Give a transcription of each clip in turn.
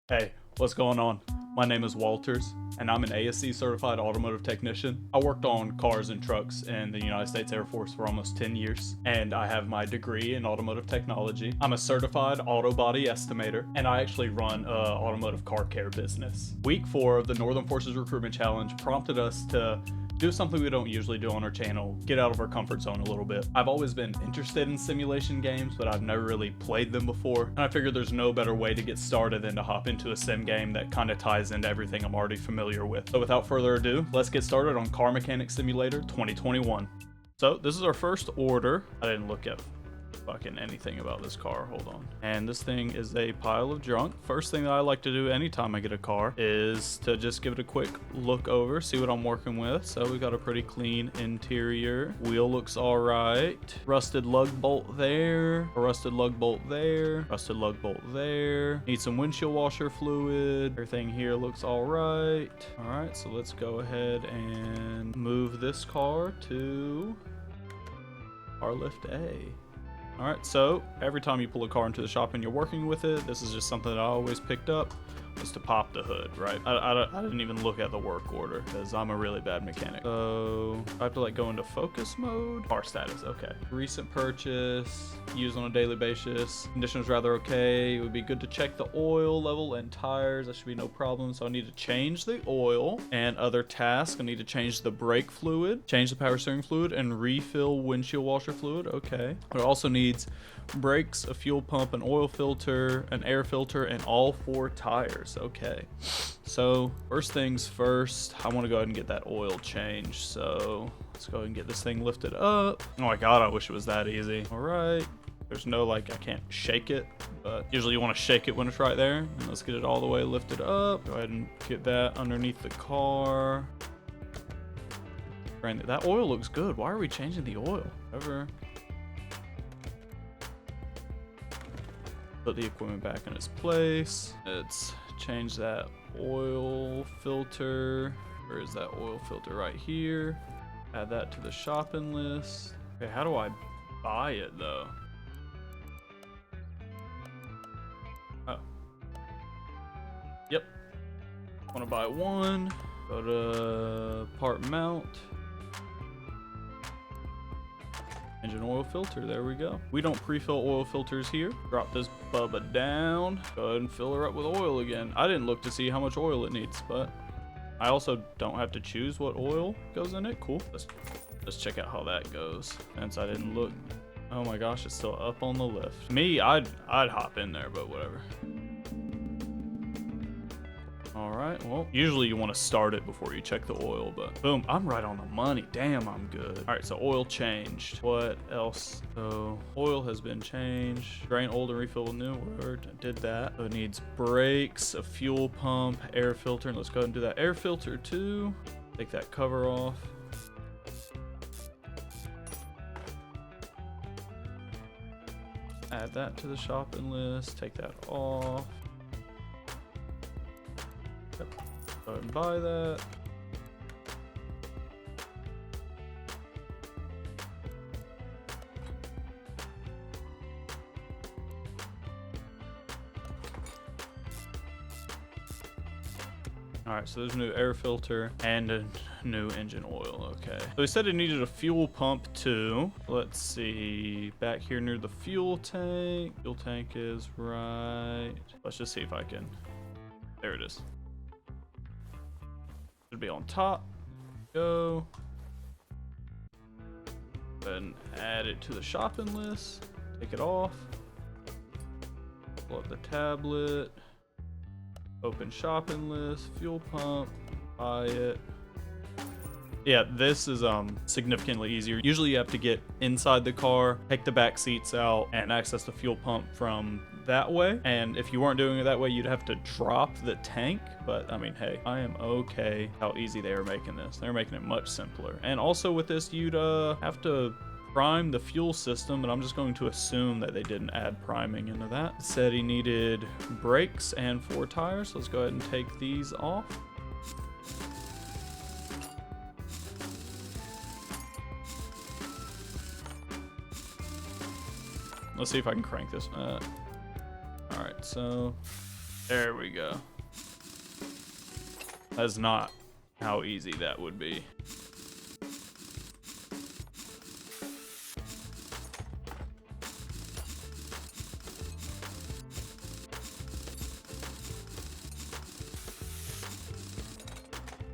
Hey, what's going on? My name is Walters, and I'm an ASC certified automotive technician. I worked on cars and trucks in the United States Air Force for almost 10 years, and I have my degree in automotive technology. I'm a certified auto body estimator, and I actually run a automotive car care business. Week 4 of the Northern Forces Recruitment Challenge prompted us to do something we don't usually do on our channel, get out of our comfort zone a little bit. I've always been interested in simulation games, but I've never really played them before, and I figured there's no better way to get started than to hop into a sim game that kind of ties into everything I'm already familiar with. So without further ado, let's get started on Car Mechanic Simulator 2021. So this is our first order. I didn't look at fucking anything about this car. Hold on. And this thing is a pile of junk. First thing that I like to do anytime I get a car is to just give it a quick look over, see what I'm working with. So we got a pretty clean interior. Wheel looks all right. Rusted lug bolt there. A rusted lug bolt there. Rusted lug bolt there. Need some windshield washer fluid. Everything here looks all right. All right, so let's go ahead and move this car to car lift A. All right, so every time you pull a car into the shop and you're working with it, this is just something that I always picked up, was to pop the hood, right? I didn't even look at the work order because I'm a really bad mechanic. So I have to like go into focus mode. Car status, okay. Recent purchase, used on a daily basis. Condition is rather okay. It would be good to check the oil level and tires. That should be no problem. So I need to change the oil and other tasks. I need to change the brake fluid, change the power steering fluid, and refill windshield washer fluid. Okay. It also needs brakes, a fuel pump, an oil filter, an air filter, and all 4 tires. Okay, so first things first, I want to go ahead and get that oil changed. So let's go ahead and get this thing lifted up. Oh my god, I wish it was that easy. All right, there's no like, I can't shake it, but usually you want to shake it when it's right there. And let's get it all the way lifted up. Go ahead and get that underneath the car. That oil looks good. Why are we changing the oil? Ever. Put the equipment back in its place. Let's change that oil filter. Where is that oil filter? Right here. Add that to the shopping list. Okay, how do I buy it though? Oh. Yep. Want to buy one. Go to part mount. Engine oil filter, there we go. We don't pre-fill oil filters here. Drop this bubba down. Go ahead and fill her up with oil again. I didn't look to see how much oil it needs, but I also don't have to choose what oil goes in it. Cool. Let's check out how that goes. Since I didn't look. Oh my gosh, it's still up on the lift. Me, I'd hop in there, but whatever. All right, well, usually you want to start it before you check the oil, but boom, I'm right on the money. Damn, I'm good. All right, so oil changed. What else? So oil has been changed. Drain old and refill new. Word, I did that. So it needs brakes, a fuel pump, air filter. And let's go ahead and do that air filter too. Take that cover off. Add that to the shopping list. Take that off. Go ahead and buy that. All right, so there's a new air filter and a new engine oil. Okay. So he said it needed a fuel pump too. Let's see. Back here near the fuel tank. Fuel tank is right. Let's just see if I can. There it is. Should be on top. Go. Then add it to the shopping list. Take it off. Pull up the tablet. Open shopping list. Fuel pump. Buy it. Yeah, this is significantly easier. Usually you have to get inside the car, take the back seats out, and access the fuel pump from that way. And if you weren't doing it that way, you'd have to drop the tank. But I mean, hey, I am okay how easy they are making this. They're making it much simpler. And also with this, you'd have to prime the fuel system, but I'm just going to assume that they didn't add priming into that. It said he needed brakes and 4 tires. Let's go ahead and take these off. Let's see if I can crank this. All right, so There we go. That's not how easy that would be.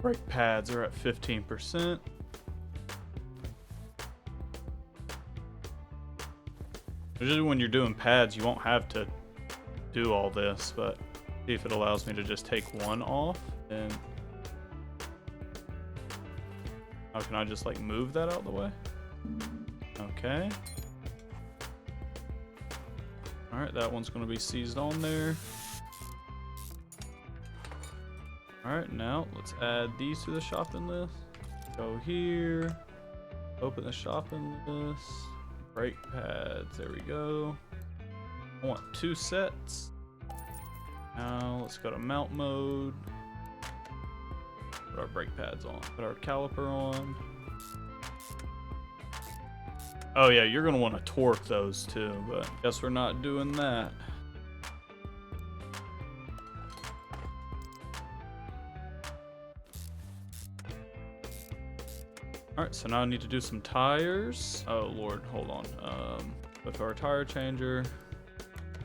Brake pads are at 15%. Usually when you're doing pads, you won't have to do all this, but see if it allows me to just take one off. And how can I just like move that out of the way? Okay. All right, that one's gonna be seized on there. All right, now let's add these to the shopping list. Go here, open the shopping list, brake pads, there we go. I want 2 sets. Now let's go to mount mode. Put our brake pads on, put our caliper on. Oh yeah, you're gonna want to torque those too, but guess we're not doing that. Alright, so now I need to do some tires. Oh lord, hold on. Go to our tire changer.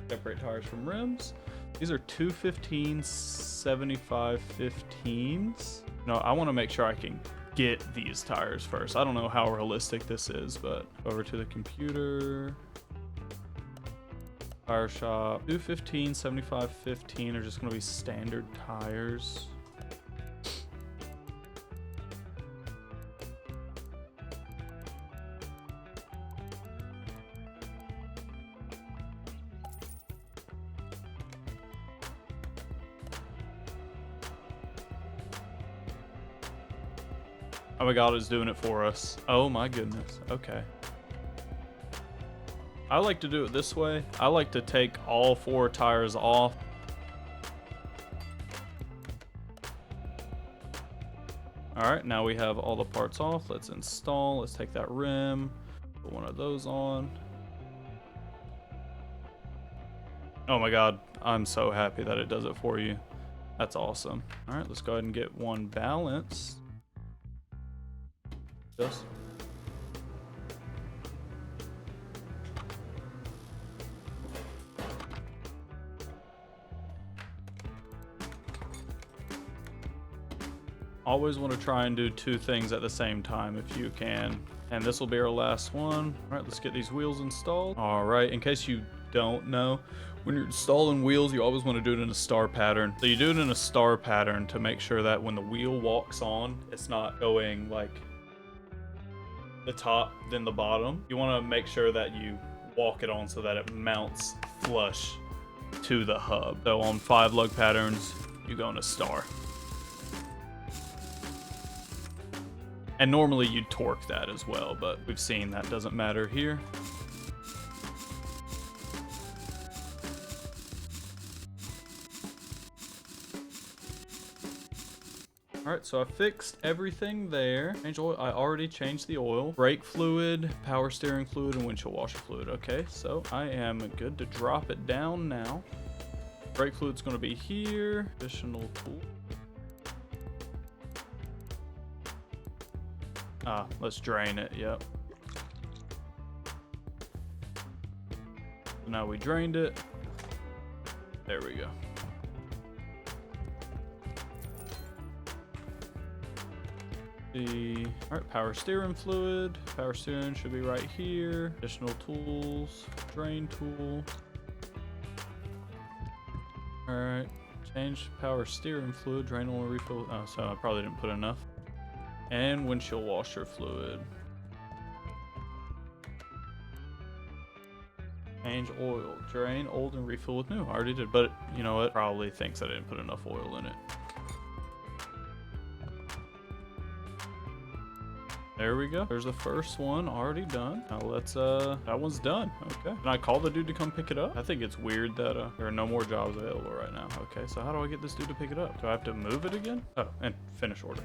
Separate tires from rims. These are 215 75 15s. No, I want to make sure I can get these tires first. I don't know how realistic this is, but over to the computer. Tire shop. 215 75 15 are just going to be standard tires. Oh my god, it's doing it for us. Oh my goodness. Okay. I like to do it this way. I like to take all 4 tires off. Alright, now we have all the parts off. Let's install. Let's take that rim. Put one of those on. Oh my god. I'm so happy that it does it for you. That's awesome. Alright, let's go ahead and get one balanced. Yes. Always want to try and do 2 things at the same time if you can. And this will be our last one. All right, let's get these wheels installed. All right, in case you don't know, when you're installing wheels, you always want to do it in a star pattern. So you do it in a star pattern to make sure that when the wheel walks on, it's not going like the top then the bottom. You want to make sure that you walk it on so that it mounts flush to the hub. So on 5 lug patterns, you go in a star. And normally you'd torque that as well, but we've seen that doesn't matter here. Alright, so I fixed everything there. Change oil. I already changed the oil. Brake fluid, power steering fluid, and windshield washer fluid. Okay, so I am good to drop it down now. Brake fluid's going to be here. Additional tool. Let's drain it. Yep. So now we drained it. There we go. Alright, power steering fluid. Power steering should be right here. Additional tools. Drain tool. Alright. Change power steering fluid. Drain oil refill. Oh, so I probably didn't put enough. And windshield washer fluid. Change oil. Drain old and refill with new. I already did, but you know what? Probably thinks I didn't put enough oil in it. There we go. There's the first one already done. Now let's, that one's done. Okay. Can I call the dude to come pick it up? I think it's weird that, there are no more jobs available right now. Okay, so how do I get this dude to pick it up? Do I have to move it again? Oh, and finish order.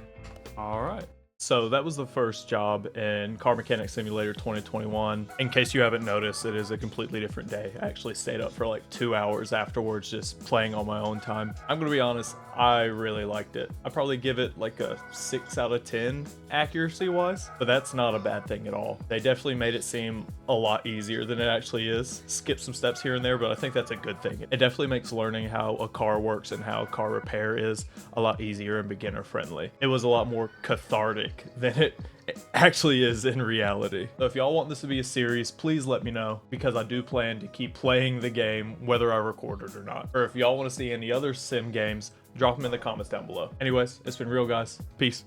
All right. So that was the first job in Car Mechanic Simulator 2021. In case you haven't noticed, it is a completely different day. I actually stayed up for like 2 hours afterwards just playing on my own time. I'm gonna be honest, I really liked it. I probably give it like a 6 out of 10 accuracy wise, but that's not a bad thing at all. They definitely made it seem a lot easier than it actually is. Skip some steps here and there, but I think that's a good thing. It definitely makes learning how a car works and how car repair is a lot easier and beginner friendly. It was a lot more cathartic than it actually is in reality. So if y'all want this to be a series, please let me know, because I do plan to keep playing the game whether I record it or not. Or if y'all want to see any other sim games, drop them in the comments down below. Anyways, it's been real, guys. Peace.